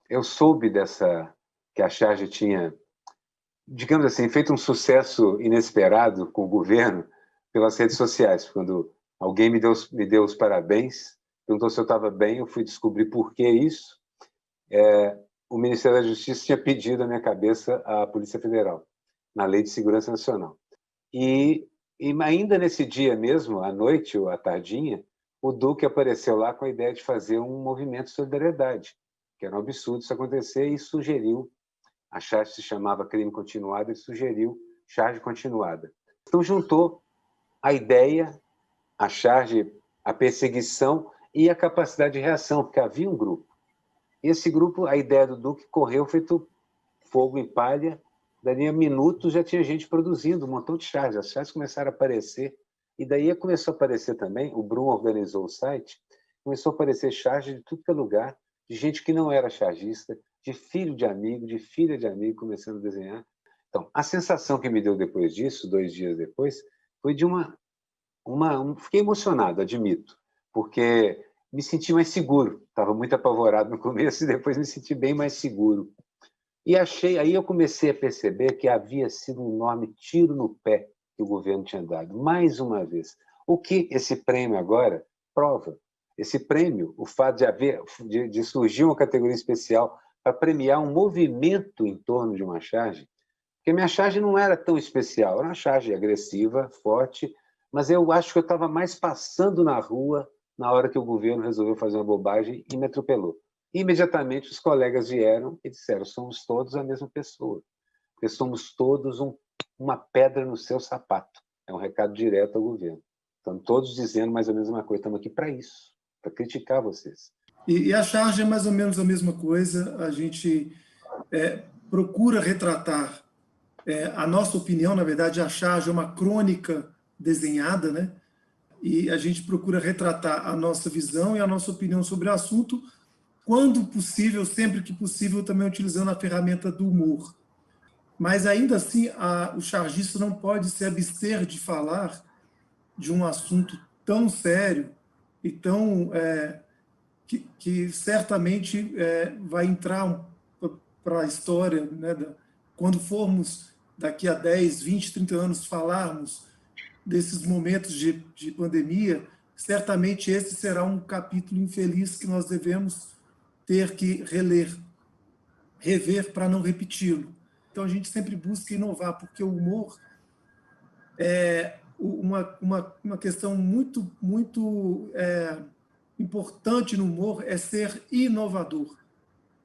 Eu soube que a Charge tinha, digamos assim, feito um sucesso inesperado com o governo pelas redes sociais. Quando alguém me deu os parabéns, perguntou se eu estava bem, eu fui descobrir por que isso. O Ministério da Justiça tinha pedido a minha cabeça à Polícia Federal, na Lei de Segurança Nacional. E ainda nesse dia mesmo, à noite ou à tardinha, o Duque apareceu lá com a ideia de fazer um movimento de solidariedade, que era um absurdo isso acontecer, e sugeriu, a charge se chamava crime continuado, ele sugeriu charge continuada. Então juntou a ideia, a charge, a perseguição e a capacidade de reação, porque havia um grupo. Esse grupo, a ideia do Duque correu feito fogo em palha, dali a minutos já tinha gente produzindo um montão de charges, as charges começaram a aparecer, e daí começou a aparecer também, o Brum organizou o site, começou a aparecer charge de tudo que é lugar, de gente que não era chargista, de filho de amigo, de filha de amigo, começando a desenhar. Então, a sensação que me deu depois disso, 2 dias depois, foi de fiquei emocionado, admito, porque me senti mais seguro. Estava muito apavorado no começo e depois me senti bem mais seguro. E aí eu comecei a perceber que havia sido um enorme tiro no pé que o governo tinha dado, mais uma vez. O que esse prêmio agora prova? Esse prêmio, o fato de surgir uma categoria especial para premiar um movimento em torno de uma charge, porque minha charge não era tão especial, era uma charge agressiva, forte, mas eu acho que eu estava mais passando na rua na hora que o governo resolveu fazer uma bobagem e me atropelou. Imediatamente os colegas vieram e disseram: somos todos a mesma pessoa, porque somos todos uma pedra no seu sapato. É um recado direto ao governo. Estão todos dizendo mais ou menos a mesma coisa. Estamos aqui para isso, para criticar vocês. E a charge é mais ou menos a mesma coisa. A gente procura retratar a nossa opinião. Na verdade, a charge é uma crônica desenhada, né? E a gente procura retratar a nossa visão e a nossa opinião sobre o assunto, quando possível, sempre que possível, também utilizando a ferramenta do humor. Mas, ainda assim, o chargista não pode se abster de falar de um assunto tão sério e tão... que certamente vai entrar para a história, né? Quando formos, daqui a 10, 20, 30 anos, falarmos desses momentos de pandemia, certamente esse será um capítulo infeliz que nós devemos ter que rever para não repeti-lo. Então a gente sempre busca inovar, porque o humor é uma questão muito importante no humor, é ser inovador,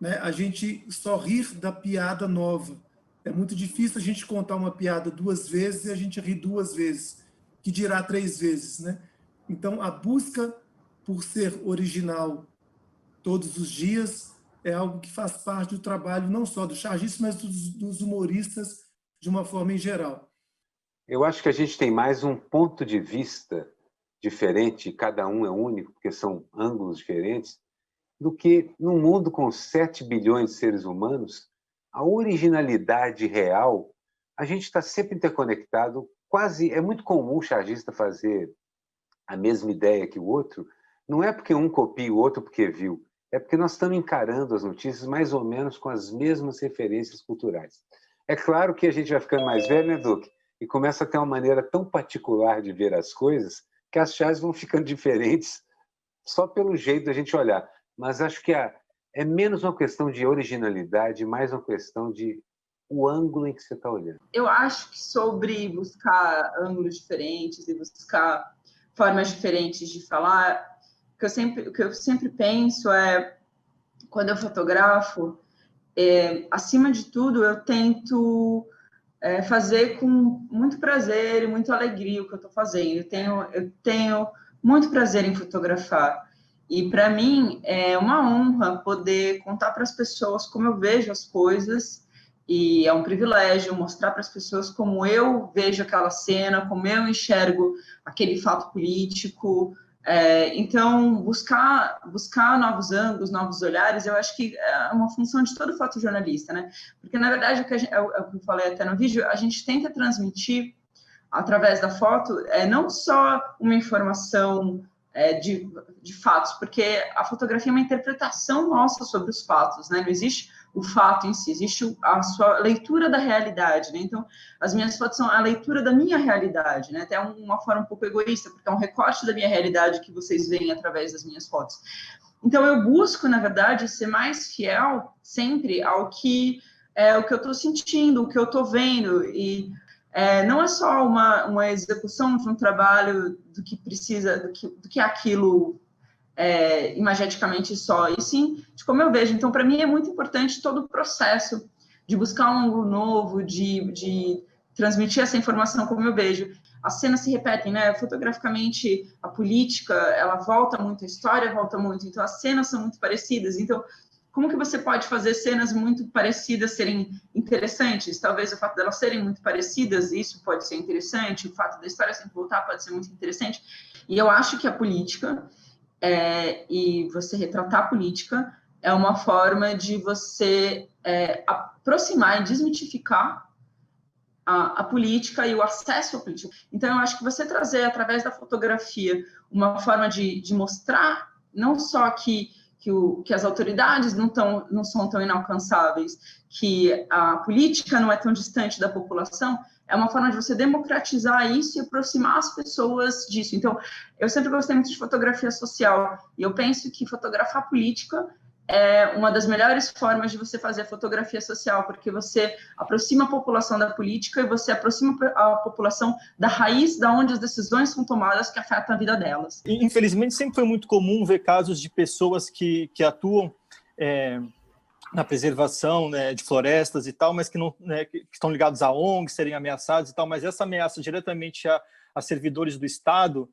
né? A gente só rir da piada nova. É muito difícil a gente contar uma piada 2 vezes e a gente rir 2 vezes, que dirá 3 vezes, né? Então, a busca por ser original todos os dias é algo que faz parte do trabalho, não só do chargista, mas dos humoristas de uma forma em geral. Eu acho que a gente tem mais um ponto de vista diferente, cada um é único, porque são ângulos diferentes, do que num mundo com 7 bilhões de seres humanos, a originalidade real, a gente está sempre interconectado, é muito comum o chargista fazer a mesma ideia que o outro, não é porque um copia o outro porque viu, é porque nós estamos encarando as notícias mais ou menos com as mesmas referências culturais. É claro que a gente vai ficando mais velho, né, Duque? E começa a ter uma maneira tão particular de ver as coisas que as charges vão ficando diferentes só pelo jeito da gente olhar. Mas acho que é menos uma questão de originalidade, mais uma questão de o ângulo em que você está olhando. Eu acho que sobre buscar ângulos diferentes e buscar formas diferentes de falar, o que eu sempre penso quando eu fotografo, acima de tudo, eu tento fazer com muito prazer e muita alegria o que eu estou fazendo. Eu tenho muito prazer em fotografar. E, para mim, é uma honra poder contar para as pessoas como eu vejo as coisas, e é um privilégio mostrar para as pessoas como eu vejo aquela cena, como eu enxergo aquele fato político. Então, buscar novos ângulos, novos olhares, eu acho que é uma função de todo fotojornalista, né? Porque, na verdade, é o que eu falei até no vídeo, a gente tenta transmitir através da foto, não só uma informação de fatos, porque a fotografia é uma interpretação nossa sobre os fatos, né? Não existe o fato em si, existe a sua leitura da realidade, né? Então, as minhas fotos são a leitura da minha realidade, né? Até uma forma um pouco egoísta, porque é um recorte da minha realidade que vocês veem através das minhas fotos. Então, eu busco, na verdade, ser mais fiel sempre ao que eu estou sentindo, o que eu estou vendo, e não é só uma execução de um trabalho do que precisa, do que aquilo imageticamente só, e sim de como eu vejo. Então, para mim, é muito importante todo o processo de buscar um ângulo novo, de transmitir essa informação como eu vejo. As cenas se repetem, né? Fotograficamente, a política, ela volta muito, a história volta muito, então as cenas são muito parecidas. Então, como que você pode fazer cenas muito parecidas serem interessantes? Talvez o fato delas serem muito parecidas, isso pode ser interessante, o fato da história sempre voltar pode ser muito interessante. E eu acho que a política, e você retratar a política, é uma forma de você aproximar e desmitificar a política e o acesso à política. Então, eu acho que você trazer, através da fotografia, uma forma de mostrar não só que as autoridades não são tão inalcançáveis, que a política não é tão distante da população, é uma forma de você democratizar isso e aproximar as pessoas disso. Então, eu sempre gostei muito de fotografia social, e eu penso que fotografar política é uma das melhores formas de você fazer a fotografia social, porque você aproxima a população da política e você aproxima a população da raiz da onde as decisões são tomadas que afetam a vida delas. Infelizmente, sempre foi muito comum ver casos de pessoas que atuam na preservação, né, de florestas e tal, mas que não, né, que estão ligados a ONGs, serem ameaçados e tal, mas essa ameaça diretamente a servidores do Estado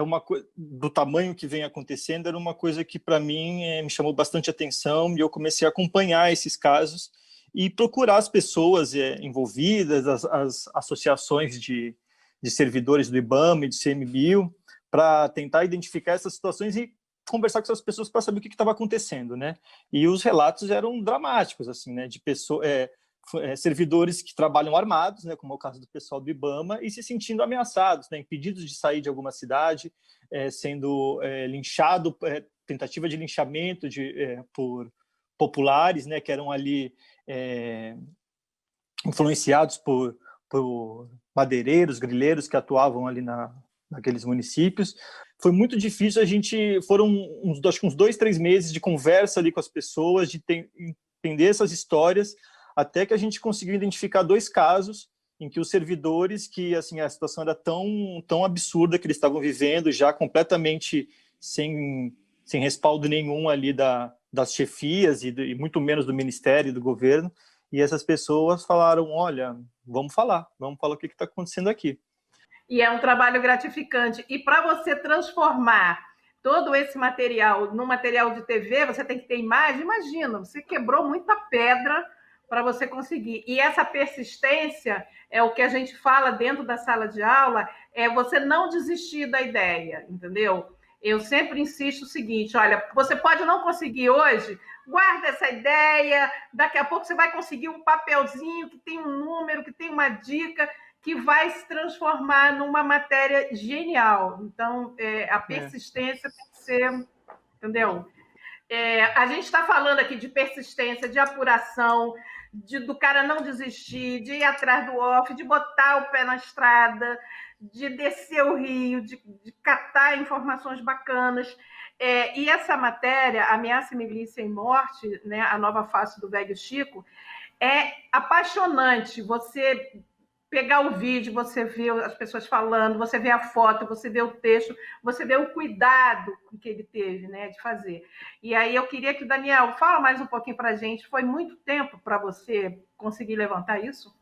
uma coisa do tamanho que vem acontecendo, era uma coisa que para mim me chamou bastante atenção, e eu comecei a acompanhar esses casos e procurar as pessoas envolvidas, as associações de servidores do IBAMA e do CMBio, para tentar identificar essas situações e conversar com essas pessoas para saber o que estava acontecendo, né? E os relatos eram dramáticos, assim, né? De pessoas, servidores que trabalham armados, né? Como é o caso do pessoal do IBAMA, e se sentindo ameaçados, né? Impedidos de sair de alguma cidade, sendo linchado, tentativa de linchamento por populares, né? Que eram ali influenciados por madeireiros, grileiros que atuavam ali naqueles municípios. Foi muito difícil, foram uns 2-3 meses de conversa ali com as pessoas, de entender essas histórias, até que a gente conseguiu identificar 2 casos em que os servidores, que assim, a situação era tão absurda que eles estavam vivendo, já completamente sem respaldo nenhum ali das chefias e muito menos do Ministério e do governo, e essas pessoas falaram, olha, vamos falar o que está acontecendo aqui. E é um trabalho gratificante. E para você transformar todo esse material num material de TV, você tem que ter imagem. Imagina, você quebrou muita pedra para você conseguir. E essa persistência é o que a gente fala dentro da sala de aula, é você não desistir da ideia, entendeu? Eu sempre insisto o seguinte, olha, você pode não conseguir hoje, guarda essa ideia, daqui a pouco você vai conseguir um papelzinho que tem um número, que tem uma dica, que vai se transformar numa matéria genial. Então, a persistência tem que ser, entendeu? A gente está falando aqui de persistência, de apuração, do cara não desistir, de ir atrás do off, de botar o pé na estrada, de descer o rio, de catar informações bacanas. E essa matéria, Ameaça, Milícia e Morte, né, a nova face do velho Chico, é apaixonante. Você pegar o vídeo, você vê as pessoas falando, você vê a foto, você vê o texto, você vê o cuidado que ele teve, né, de fazer. E aí eu queria que o Daniel fala mais um pouquinho para a gente. Foi muito tempo para você conseguir levantar isso?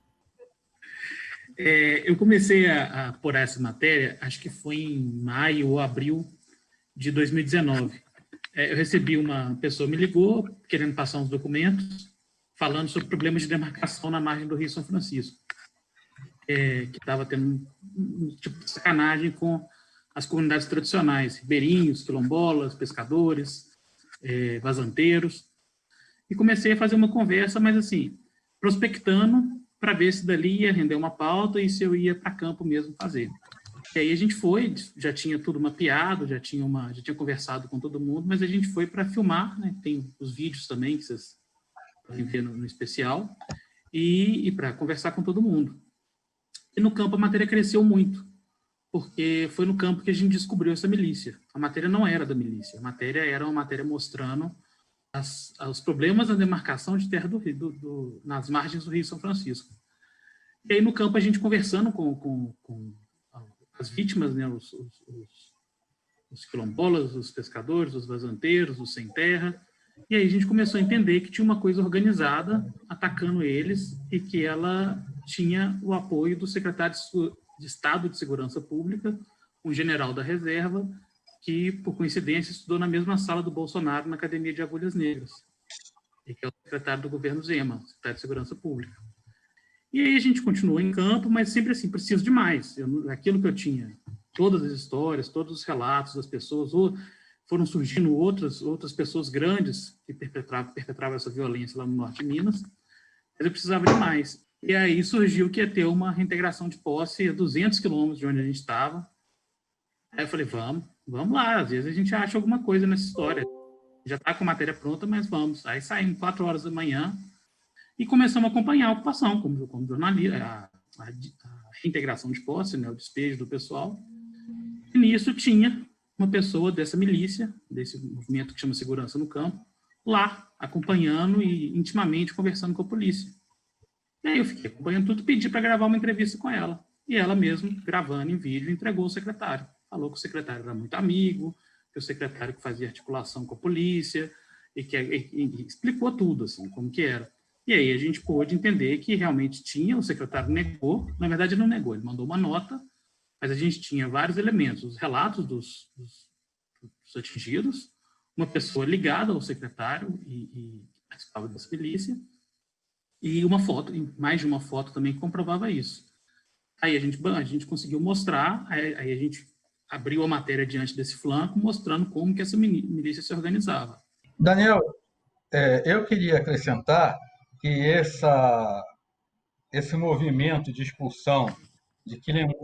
Eu comecei a apurar essa matéria, acho que foi em maio ou abril de 2019. Eu recebi uma pessoa, me ligou, querendo passar uns documentos, falando sobre problemas de demarcação na margem do Rio São Francisco. Que estava tendo um tipo de sacanagem com as comunidades tradicionais, ribeirinhos, quilombolas, pescadores, vazanteiros. E comecei a fazer uma conversa, mas assim, prospectando para ver se dali ia render uma pauta e se eu ia para campo mesmo fazer. E aí a gente foi, já tinha tudo mapeado, já tinha conversado com todo mundo, mas a gente foi para filmar, né? Tem os vídeos também que vocês podem ver no especial, e para conversar com todo mundo. E no campo a matéria cresceu muito, porque foi no campo que a gente descobriu essa milícia. A matéria não era da milícia, a matéria era uma matéria mostrando os problemas da demarcação de terra do Rio, nas margens do Rio São Francisco. E aí no campo a gente conversando com as vítimas, né, os quilombolas, os pescadores, os vazanteiros, os sem terra, e aí a gente começou a entender que tinha uma coisa organizada atacando eles e que ela tinha o apoio do secretário de Estado de Segurança Pública, um general da reserva, que, por coincidência, estudou na mesma sala do Bolsonaro na Academia de Agulhas Negras, e que é o secretário do governo Zema, secretário de Segurança Pública. E aí a gente continuou em campo, mas sempre assim, preciso de mais. Aquilo que eu tinha, todas as histórias, todos os relatos das pessoas, foram surgindo outras pessoas grandes que perpetravam essa violência lá no norte de Minas, mas eu precisava de mais. E aí surgiu que ia ter uma reintegração de posse a 200 quilômetros de onde a gente estava. Aí eu falei, vamos lá, às vezes a gente acha alguma coisa nessa história. Já está com a matéria pronta, mas vamos. Aí saímos 4 horas da manhã e começamos a acompanhar a ocupação como jornalista, a reintegração de posse, né, o despejo do pessoal. E nisso tinha uma pessoa dessa milícia, desse movimento que chama Segurança no Campo, lá, acompanhando e intimamente conversando com a polícia. E aí eu fiquei acompanhando tudo, pedi para gravar uma entrevista com ela. E ela mesmo, gravando em vídeo, entregou ao secretário. Falou que o secretário era muito amigo, que o secretário que fazia articulação com a polícia, e explicou tudo, assim, como que era. E aí a gente pôde entender que realmente tinha, o secretário negou, na verdade ele não negou, ele mandou uma nota, mas a gente tinha vários elementos, os relatos dos atingidos, uma pessoa ligada ao secretário e participava dessa milícia, e uma foto, mais de uma foto também que comprovava isso. Aí a gente conseguiu mostrar, aí a gente abriu a matéria diante desse flanco, mostrando como que essa milícia se organizava. Daniel, eu queria acrescentar que esse movimento de expulsão de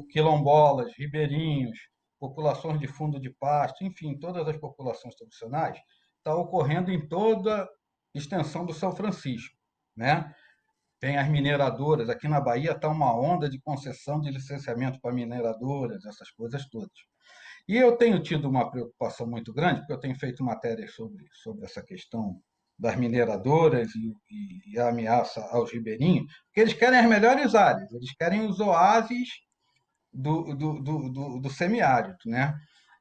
quilombolas, ribeirinhos, populações de fundo de pasto, enfim, todas as populações tradicionais, está ocorrendo em toda a extensão do São Francisco, né? Tem as mineradoras, aqui na Bahia está uma onda de concessão de licenciamento para mineradoras, essas coisas todas. E eu tenho tido uma preocupação muito grande, porque eu tenho feito matérias sobre essa questão das mineradoras e a ameaça aos ribeirinhos, porque eles querem as melhores áreas, eles querem os oásis do semiárido, né?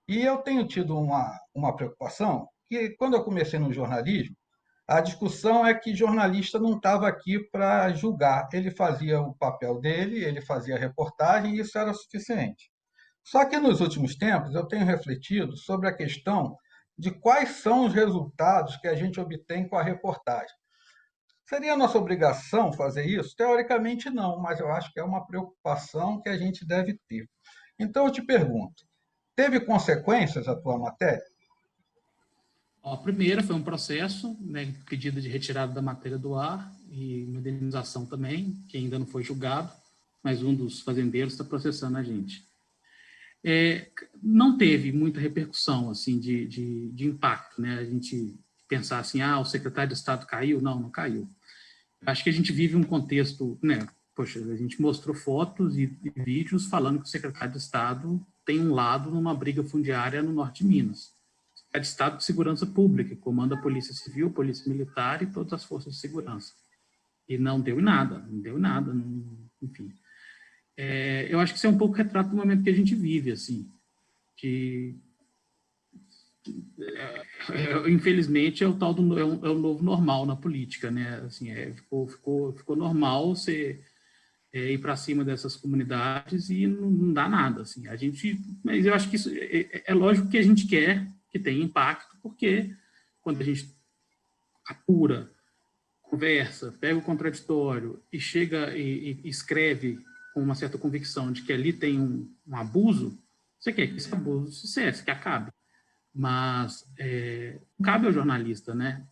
E eu tenho tido uma preocupação, que quando eu comecei no jornalismo, a discussão é que jornalista não estava aqui para julgar, ele fazia o papel dele, ele fazia a reportagem e isso era suficiente. Só que nos últimos tempos eu tenho refletido sobre a questão de quais são os resultados que a gente obtém com a reportagem. Seria nossa obrigação fazer isso? Teoricamente não, mas eu acho que é uma preocupação que a gente deve ter. Então eu te pergunto, teve consequências a tua matéria? A primeira foi um processo, né, pedido de retirada da matéria do ar e uma indenização também, que ainda não foi julgado, mas um dos fazendeiros está processando a gente. Não teve muita repercussão assim, de impacto, né? A gente pensar assim, o secretário de Estado caiu? Não caiu. Acho que a gente vive um contexto, né? Poxa, a gente mostrou fotos e vídeos falando que o secretário de Estado tem um lado numa briga fundiária no norte de Minas. É de Estado de Segurança Pública, que comanda a Polícia Civil, Polícia Militar e todas as forças de segurança. E não deu em nada, enfim. Eu acho que isso é um pouco retrato do momento que a gente vive, assim, que infelizmente é o tal do é o novo normal na política, né? Assim, ficou normal você ir para cima dessas comunidades e não dá nada, assim. Mas eu acho que isso é lógico que a gente quer que tenha impacto, porque quando a gente apura, conversa, pega o contraditório e chega e escreve com uma certa convicção de que ali tem um abuso, você quer que esse abuso se cesse, que acabe. Mas não cabe ao jornalista, né?